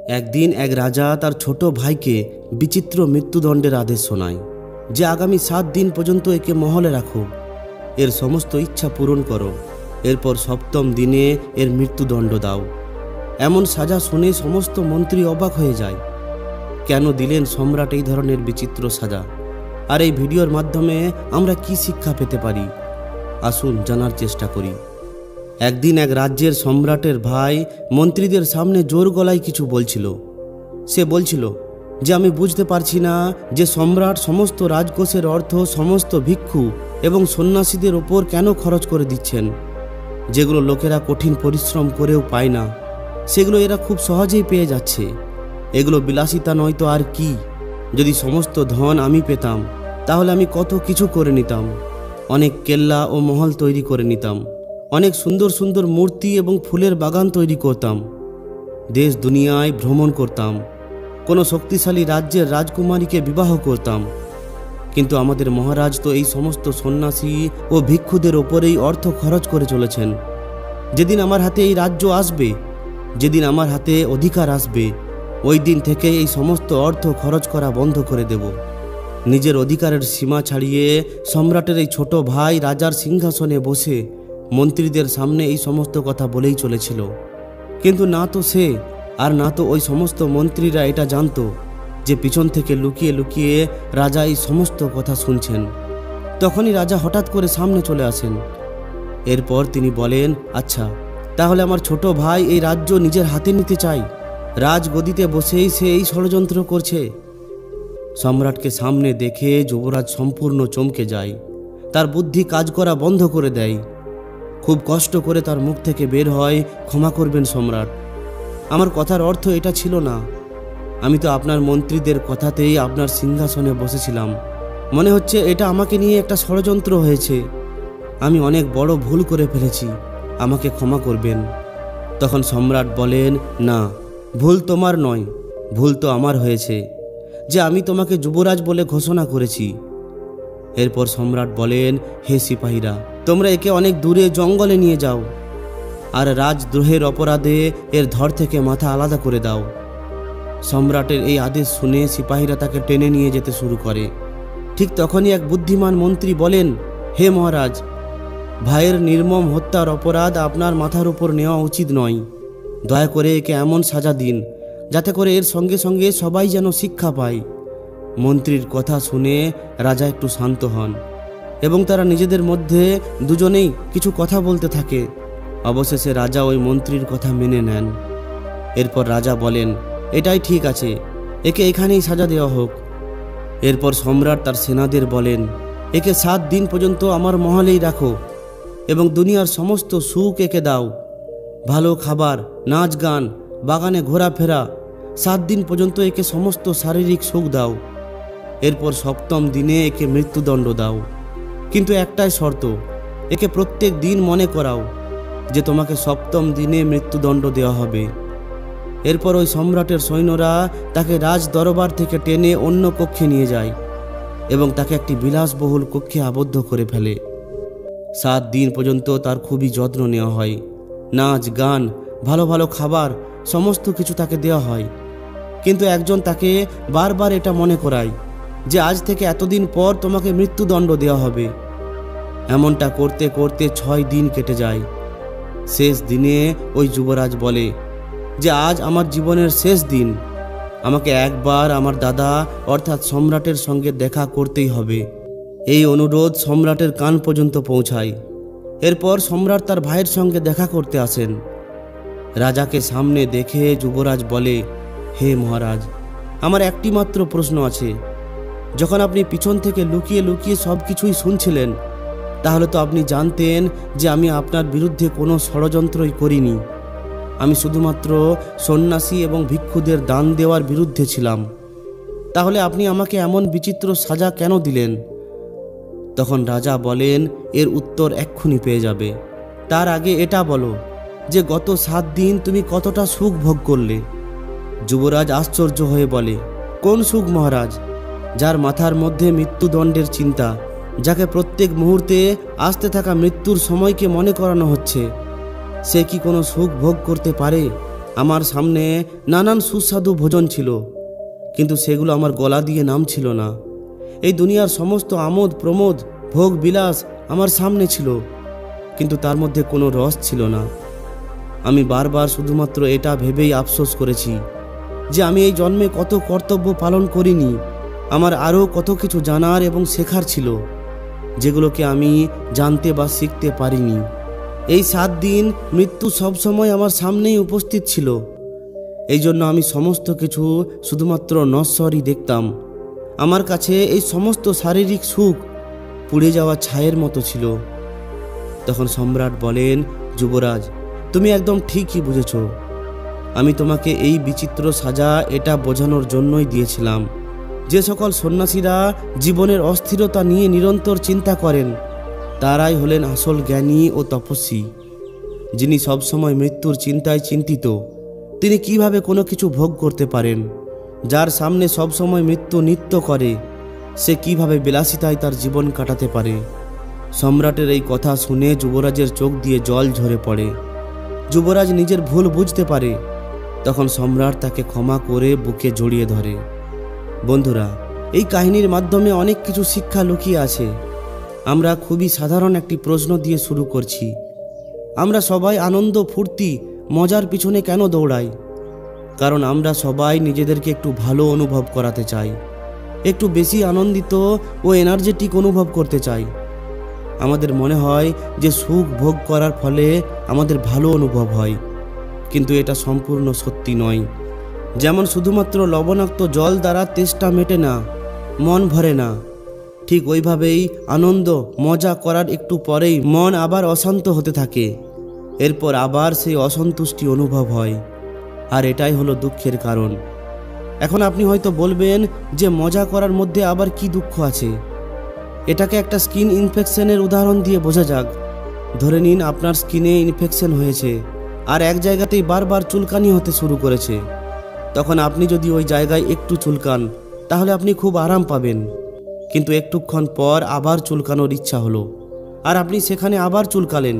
একদিন এক রাজা তার ছোট ভাইকে বিচিত্র মৃত্যুদণ্ডের আদেশ শোনায় যে আগামী 7 দিন পর্যন্ত একে মহলে রাখো, এর সমস্ত ইচ্ছা পূরণ করো, এরপর 7ম দিনে এর মৃত্যুদণ্ড দাও। এমন সাজা শুনে সমস্ত মন্ত্রী অবাক হয়ে যায়। কেন দিলেন সম্রাট এই ধরনের বিচিত্র সাজা? আর এই ভিডিওর মাধ্যমে আমরা কি শিক্ষা পেতে পারি, আসুন জানার চেষ্টা করি। একদিন এক রাজ্যের সম্রাটের ভাই মন্ত্রীদের সামনে জোর গলায় কিছু বলছিল। সে বলছিল যে আমি বুঝতে পারছি না যে সম্রাট সমস্ত রাজকোষের অর্থ সমস্ত ভিক্ষু এবং সন্ন্যাসীদের ওপর কেন খরচ করে দিচ্ছেন। যেগুলো লোকেরা কঠিন পরিশ্রম করেও পায় না, সেগুলো এরা খুব সহজেই পেয়ে যাচ্ছে। এগুলো বিলাসিতা নয় তো আর কি? যদি সমস্ত ধন আমি পেতাম তাহলে আমি কত কিছু করে নিতাম। অনেক কেল্লা ও মহল তৈরি করে নিতাম, অনেক সুন্দর সুন্দর মূর্তি এবং ফুলের বাগান তৈরি করতাম, দেশ দুনিয়ায় ভ্রমণ করতাম, কোনো শক্তিশালী রাজ্যের রাজকুমারীকে বিবাহ করতাম। কিন্তু আমাদের মহারাজ তো এই সমস্ত সন্ন্যাসী ও ভিক্ষুদের ওপরেই অর্থ খরচ করে চলেছেন। যেদিন আমার হাতে এই রাজ্য আসবে, যেদিন আমার হাতে অধিকার আসবে, ওই দিন থেকে এই সমস্ত অর্থ খরচ করা বন্ধ করে দেব। নিজের অধিকারের সীমা ছাড়িয়ে সম্রাটের এই ছোট ভাই রাজার সিংহাসনে বসে মন্ত্রীদের সামনে এই সমস্ত কথা বলেই চলেছিল। কিন্তু না তো সে আর না তো ওই সমস্ত মন্ত্রীরা এটা জানতো যে পিছন থেকে লুকিয়ে লুকিয়ে রাজা এই সমস্ত কথা শুনছেন। তখনই রাজা হঠাৎ করে সামনে চলে আসেন। এরপর তিনি বলেন, আচ্ছা, তাহলে আমার ছোট ভাই এই রাজ্য নিজের হাতে নিতে চায়, রাজগদিতে বসেই সে এই ষড়যন্ত্র করছে। সম্রাটকে সামনে দেখে যুবরাজ সম্পূর্ণ চমকে যায়, তার বুদ্ধি কাজ করা বন্ধ করে দেয়। খুব কষ্ট করে তার মুখ থেকে বের হয়, ক্ষমা করবেন সম্রাট, আমার কথার অর্থ এটা ছিল না। আমি তো আপনার মন্ত্রীদের কথাতেই আপনার সিংহাসনে বসেছিলাম। মনে হচ্ছে এটা আমাকে নিয়ে একটা ষড়যন্ত্র হয়েছে। আমি অনেক বড় ভুল করে ফেলেছি, আমাকে ক্ষমা করবেন। তখন সম্রাট বলেন, না, ভুল তোমার নয়, ভুল তো আমার হয়েছে যে আমি তোমাকে যুবরাজ বলে ঘোষণা করেছি। এরপর সম্রাট বলেন, হে সিপাহীরা, তোমরা একে অনেক দূরে জঙ্গলে নিয়ে যাও আর রাজদ্রোহের অপরাধে এর ধর থেকে মাথা আলাদা করে দাও। সম্রাটের এই আদেশ শুনে সিপাহীরা তাকে টেনে নিয়ে যেতে শুরু করে। ঠিক তখনই এক বুদ্ধিমান মন্ত্রী বলেন, হে মহারাজ, ভাইয়ের নির্মম হত্যার অপরাধ আপনার মাথার উপর নেওয়া উচিত নয়। দয়া করে একে এমন সাজা দিন যাতে করে এর সঙ্গে সঙ্গে সবাই যেন শিক্ষা পায়। মন্ত্রীর কথা শুনে রাজা একটু শান্ত হন এবং তারা নিজেদের মধ্যে দুজনেই কিছু কথা বলতে থাকে। অবশেষে রাজা ওই মন্ত্রীর কথা মেনে নেন। এরপর রাজা বলেন, এটাই ঠিক আছে, একে এখানেই সাজা দেওয়া হোক। এরপর সম্রাট তার সেনাদের বলেন, একে 7 দিন পর্যন্ত আমার মহলেই রাখো এবং দুনিয়ার সমস্ত সুখ একে দাও। ভালো খাবার, নাচ গান, বাগানে ঘোরাফেরা, 7 দিন পর্যন্ত একে সমস্ত শারীরিক সুখ দাও। এরপর 7ম দিনে একে মৃত্যুদণ্ড দাও। কিন্তু একটাই শর্ত, একে প্রত্যেক দিন মনে করাও যে তোমাকে 7ম দিনে মৃত্যুদণ্ড দেওয়া হবে। এরপর ওই সম্রাটের সৈন্যরা তাকে রাজ দরবার থেকে টেনে অন্য কক্ষে নিয়ে যায় এবং তাকে একটি বিলাসবহুল কক্ষে আবদ্ধ করে ফেলে। 7 দিন পর্যন্ত তার খুবই যত্ন নেওয়া হয়। নাচ গান, ভালো ভালো খাবার, সমস্ত কিছু তাকে দেওয়া হয়। কিন্তু একজন তাকে বারবার এটা মনে করায় যে আজ থেকে এতদিন পর তোমাকে মৃত্যুদণ্ড দেওয়া হবে। এমনটা করতে করতে 6 দিন কেটে যায়। শেষ দিনে ওই যুবরাজ বলে যে আজ আমার জীবনের শেষ দিন, আমাকে একবার আমার দাদা অর্থাৎ সম্রাটের সঙ্গে দেখা করতেই হবে। এই অনুরোধ সম্রাটের কান পর্যন্ত পৌঁছায়। এরপর সম্রাট তার ভাইয়ের সঙ্গে দেখা করতে আসেন। রাজাকে সামনে দেখে যুবরাজ বলে, হে মহারাজ, আমার একটি মাত্র প্রশ্ন আছে। যখন আপনি পিছন থেকে লুকিয়ে লুকিয়ে সব কিছুই শুনছিলেন, তাহলে তো আপনি জানতেন যে আমি আপনার বিরুদ্ধে কোনো ষড়যন্ত্রই করিনি। আমি শুধুমাত্র সন্ন্যাসী এবং ভিক্ষুদের দান দেওয়ার বিরুদ্ধে ছিলাম। তাহলে আপনি আমাকে এমন বিচিত্র সাজা কেন দিলেন? তখন রাজা বলেন, এর উত্তর এক্ষুনি পেয়ে যাবে। তার আগে এটা বলো যে গত 7 দিন তুমি কতটা সুখ ভোগ করলে? যুবরাজ আশ্চর্য হয়ে বলে, কোন সুখ মহারাজ? যার মাথার মধ্যে মৃত্যুদণ্ডের চিন্তা, যাকে প্রত্যেক মুহূর্তে আসতে থাকা মৃত্যুর সময়কে মনে করানো হচ্ছে, সে কি কোনো সুখ ভোগ করতে পারে? আমার সামনে নানান সুস্বাদু ভোজন ছিল, কিন্তু সেগুলো আমার গলা দিয়ে নামছিল না। এই দুনিয়ার সমস্ত আমোদ প্রমোদ ভোগ বিলাস আমার সামনে ছিল, কিন্তু তার মধ্যে কোনো রস ছিল না। আমি বারবার শুধুমাত্র এটা ভেবেই আফসোস করেছি যে আমি এই জন্মে কত কর্তব্য পালন করিনি। আমার আরও কত কিছু জানার এবং শেখার ছিল, যেগুলোকে আমি জানতে বা শিখতে পারিনি। এই 7 দিন মৃত্যু সবসময় আমার সামনেই উপস্থিত ছিল। এই জন্য আমি সমস্ত কিছু শুধুমাত্র নশ্বরই দেখতাম। আমার কাছে এই সমস্ত শারীরিক সুখ পুড়ে যাওয়া ছায়ের মতো ছিল। তখন সম্রাট বলেন, যুবরাজ, তুমি একদম ঠিকই বুঝেছ। আমি তোমাকে এই বিচিত্র সাজা এটা বোঝানোর জন্যই দিয়েছিলাম যে সকল সন্ন্যাসীরা জীবনের অস্থিরতা নিয়ে নিরন্তর চিন্তা করেন, তারাই হলেন আসল জ্ঞানী ও তপস্বী। যিনি সবসময় মৃত্যুর চিন্তায় চিন্তিত, তিনি কিভাবে কোনো কিছু ভোগ করতে পারেন? যার সামনে সবসময় মৃত্যু নৃত্য করে, সে কিভাবে বিলাসিতায় তার জীবন কাটাতে পারে? সম্রাটের এই কথা শুনে যুবরাজের চোখ দিয়ে জল ঝরে পড়ে। যুবরাজ নিজের ভুল বুঝতে পারে। তখন সম্রাট তাকে ক্ষমা করে বুকে জড়িয়ে ধরে। বন্ধুরা, এই কাহিনীর মাধ্যমে অনেক কিছু শিক্ষা লুকিয়ে আছে। আমরা খুবই সাধারণ একটি প্রশ্ন দিয়ে শুরু করছি। আমরা সবাই আনন্দ, ফুর্তি, মজার পিছনে কেন দৌড়াই? কারণ আমরা সবাই নিজেদেরকে একটু ভালো অনুভব করাতে চাই, একটু বেশি আনন্দিত ও এনার্জেটিক অনুভব করতে চাই। আমাদের মনে হয় যে সুখ ভোগ করার ফলে আমাদের ভালো অনুভব হয়, কিন্তু এটা সম্পূর্ণ সত্যি নয়। যেমন শুধুমাত্র লবণাক্ত জল দ্বারা তেষ্টা মেটে না, মন ভরে না, ঠিক ওইভাবেই আনন্দ মজা করার একটু পরেই মন আবার অশান্ত হতে থাকে। এরপর আবার সেই অসন্তুষ্টি অনুভব হয়, আর এটাই হলো দুঃখের কারণ। এখন আপনি হয়তো বলবেন যে মজা করার মধ্যে আবার কি দুঃখ আছে? এটাকে একটা স্কিন ইনফেকশনের উদাহরণ দিয়ে বোঝা যাক। ধরে নিন আপনার স্কিনে ইনফেকশন হয়েছে আর এক জায়গাতেই বারবার চুলকানি হতে শুরু করেছে। তখন আপনি যদি ওই জায়গায় একটু চুলকান, তাহলে আপনি খুব আরাম পাবেন। কিন্তু একটুক্ষণ পর আবার চুলকানোর ইচ্ছা হলো, আর আপনি সেখানে আবার চুলকালেন,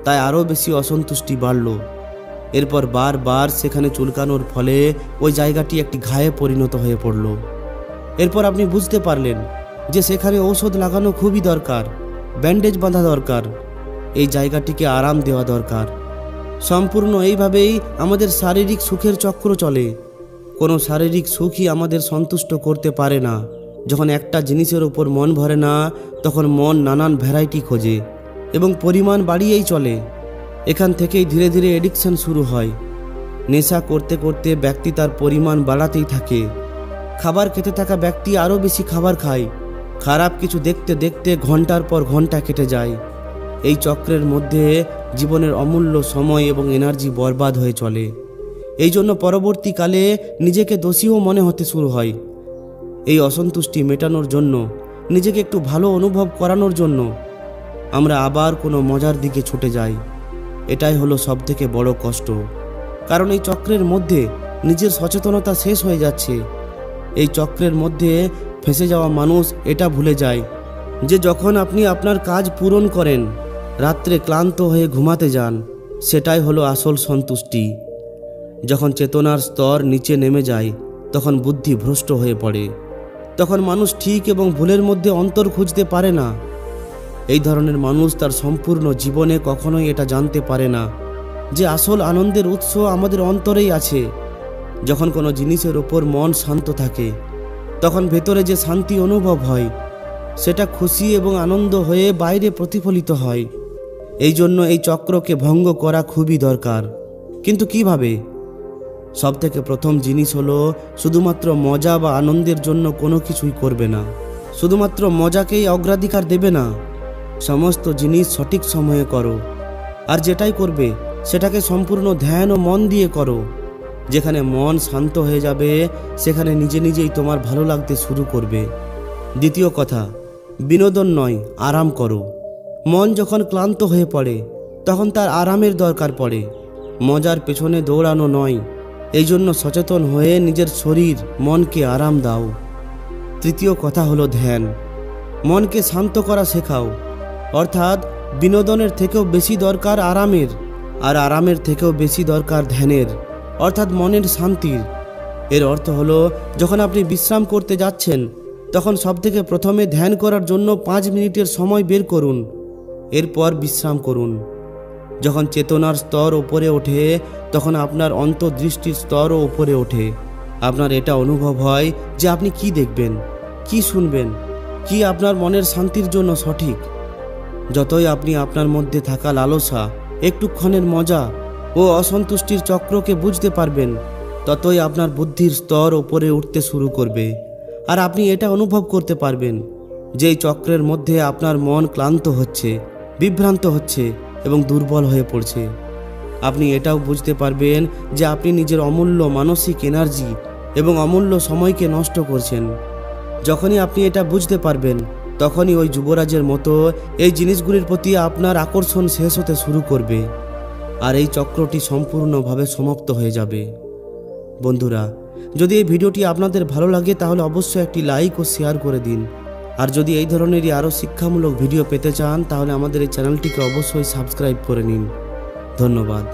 তাই আরও বেশি অসন্তুষ্টি বাড়ল। এরপর বারবার সেখানে চুলকানোর ফলে ওই জায়গাটি একটি ঘায়ে পরিণত হয়ে পড়ল। এরপর আপনি বুঝতে পারলেন যে সেখানে ঔষধ লাগানো খুবই দরকার, ব্যান্ডেজ বাঁধা দরকার, এই জায়গাটিকে আরাম দেওয়া দরকার। সম্পূর্ণ এইভাবেই আমাদের শারীরিক সুখের চক্র চলে। কোনো শারীরিক সুখই আমাদের সন্তুষ্ট করতে পারে না। যখন একটা জিনিসের উপর মন ভরে না, তখন মন নানান ভ্যারাইটি খোঁজে এবং পরিমাণ বাড়িয়েই চলে। এখান থেকেই ধীরে ধীরে এডিকশন শুরু হয়। নেশা করতে করতে ব্যক্তি তার পরিমাণ বাড়াতেই থাকে। খাবার খেতে থাকা ব্যক্তি আরও বেশি খাবার খায়। খারাপ কিছু দেখতে দেখতে ঘন্টার পর ঘন্টা কেটে যায়। এই চক্রের মধ্যে জীবনের অমূল্য সময় এবং এনার্জি বরবাদ হয়ে চলে। এই জন্য পরবর্তীকালে নিজেকে দোষীও মনে হতে শুরু হয়। এই অসন্তুষ্টি মেটানোর জন্য, নিজেকে একটু ভালো অনুভব করানোর জন্য আমরা আবার কোনো মজার দিকে ছুটে যাই। এটাই হলো সবথেকে বড় কষ্ট, কারণ এই চক্রের মধ্যে নিজের সচেতনতা শেষ হয়ে যাচ্ছে। এই চক্রের মধ্যে ফেঁসে যাওয়া মানুষ এটা ভুলে যায় যে যখন আপনি আপনার কাজ পূরণ করেন, রাত্রে ক্লান্ত হয়ে ঘুমাতে যান, সেটাই হলো আসল সন্তুষ্টি। যখন চেতনার স্তর নিচে নেমে যায়, তখন বুদ্ধি ভ্রষ্ট হয়ে পড়ে। তখন মানুষ ঠিক এবং ভুলের মধ্যে অন্তর খুঁজতে পারে না। এই ধরনের মানুষ তার সম্পূর্ণ জীবনে কখনোই এটা জানতে পারে না যে আসল আনন্দের উৎস আমাদের অন্তরেই আছে। যখন কোনো জিনিসের ওপর মন শান্ত থাকে, তখন ভেতরে যে শান্তি অনুভব হয়, সেটা খুশি এবং আনন্দ হয়ে বাইরে প্রতিফলিত হয়। এই জন্য এই চক্রকে ভঙ্গ করা খুবই দরকার। কিন্তু কিভাবে? সবথেকে প্রথম জিনিস হলো শুধুমাত্র মজা বা আনন্দের জন্য কোনো কিছুই করবে না। শুধুমাত্র মজাকেই অগ্রাধিকার দেবে না। সমস্ত জিনিস সঠিক সময়ে করো, আর যেটাই করবে সেটাকে সম্পূর্ণ ধ্যান ও মন দিয়ে করো। যেখানে মন শান্ত হয়ে যাবে, সেখানে নিজে নিজেই তোমার ভালো লাগতে শুরু করবে। দ্বিতীয় কথা, বিনোদন নয়, আরাম করো। মন যখন ক্লান্ত হয়ে পড়ে, তখন তার আরামের দরকার পড়ে, মজার পেছনে দৌড়ানো নয়। এই জন্য সচেতন হয়ে নিজের শরীর মনকে আরাম দাও। তৃতীয় কথা হলো ধ্যান। মনকে শান্ত করা শেখাও, অর্থাৎ বিনোদনের থেকেও বেশি দরকার আরামের। আর আরামের থেকেও বেশি দরকার ধ্যানের, অর্থাৎ মনের শান্তির। এর অর্থ হলো যখন আপনি বিশ্রাম করতে যাচ্ছেন তখন সবথেকে প্রথমে ধ্যান করার জন্য 5 মিনিটের সময় বের করুন, এরপর বিশ্রাম করুন। যখন চেতনার স্তর উপরে ওঠে তখন আপনার অন্তর্দৃষ্টির স্তরও উপরে ওঠে। আপনার এটা অনুভব হয় যে আপনি কি দেখবেন, কি শুনবেন, কি আপনার মনের শান্তির জন্য সঠিক। যতই আপনি আপনার মধ্যে থাকা লালসা, একটুক্ষণের মজা ও অসন্তুষ্টির চক্রকে বুঝতে পারবেন, ততই আপনার বুদ্ধির স্তর উপরে উঠতে শুরু করবে। আর আপনি এটা অনুভব করতে পারবেন যে এই চক্রের মধ্যে আপনার মন ক্লান্ত হচ্ছে, বিভ্রান্ত হচ্ছে এবং দুর্বল হয়ে পড়ছে। আপনি এটাও বুঝতে পারবেন যে আপনি নিজের অমূল্য মানসিক এনার্জি এবং অমূল্য সময়কে নষ্ট করছেন। যখনই আপনি এটা বুঝতে পারবেন তখনই ওই যুবরাজের মতো এই জিনিসগুলির প্রতি আপনার আকর্ষণ শেষ হতে শুরু করবে আর এই চক্রটি সম্পূর্ণভাবে সমাপ্ত হয়ে যাবে। বন্ধুরা, যদি এই ভিডিওটি আপনাদের ভালো লাগে তাহলে অবশ্যই একটি লাইক ও শেয়ার করে দিন। আর যদি এই ধরনেরই আরও শিক্ষামূলক ভিডিও পেতে চান তাহলে আমাদের এই চ্যানেলটিকে অবশ্যই সাবস্ক্রাইব করে নিন। ধন্যবাদ।